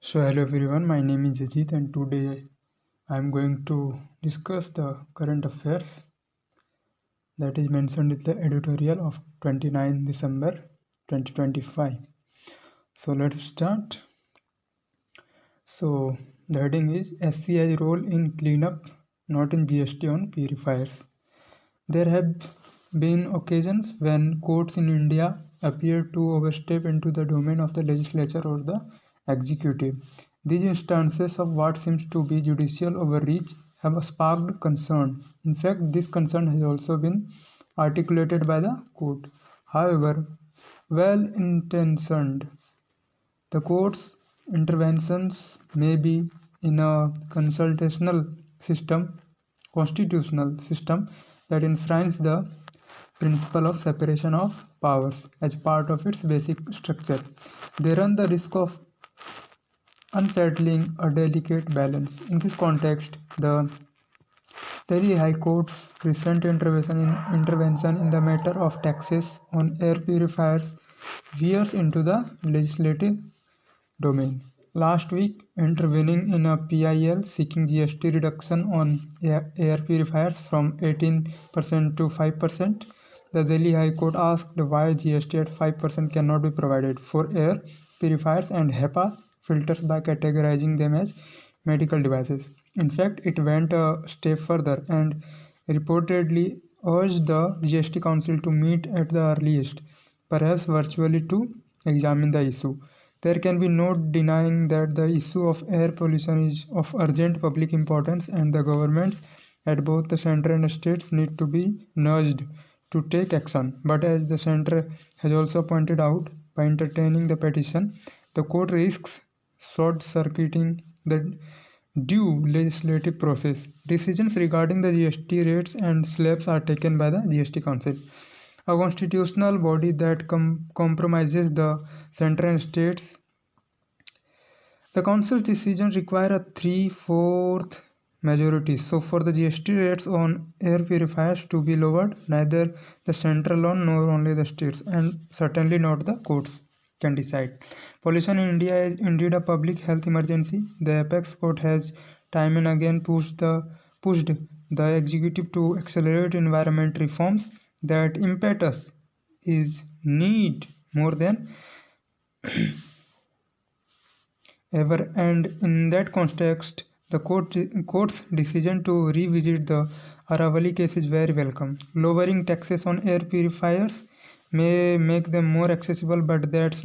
So hello everyone, my name is Ajit and today I am going to discuss the current affairs that is mentioned in the editorial of 29 December 2025. So let's start. So the heading is SCI's role in cleanup, not in GST on purifiers. There have been occasions when courts in India appear to overstep into the domain of the legislature or the executive. These instances of what seems to be judicial overreach have sparked concern. In fact, this concern has also been articulated by the court. However, well intentioned, the court's interventions may be in a constitutional system that enshrines the principle of separation of powers as part of its basic structure. They run the risk of unsettling a delicate balance. In this context, the Delhi High Court's recent intervention in the matter of taxes on air purifiers veers into the legislative domain. Last week, intervening in a PIL seeking GST reduction on air purifiers from 18% to 5%, the Delhi High Court asked why GST at 5% cannot be provided for air purifiers and HEPA filters by categorizing them as medical devices. In fact, it went a step further and reportedly urged the GST Council to meet at the earliest, perhaps virtually, to examine the issue. There can be no denying that the issue of air pollution is of urgent public importance and the governments at both the center and states need to be nudged to take action. But as the center has also pointed out, by entertaining the petition, the court risks short-circuiting the due legislative process. Decisions regarding the GST rates and slabs are taken by the GST Council, a constitutional body that compromises the center and states. The council's decision require a 3/4 majority. So for the GST rates on air purifiers to be lowered, neither the central alone nor only the states, and certainly not the courts, can decide. Pollution in India is indeed a public health emergency. The apex court has time and again pushed the executive to accelerate environment reforms. That impetus is need more than ever, and in that context, the court's decision to revisit the Aravali case is very welcome. Lowering taxes on air purifiers may make them more accessible, but that's not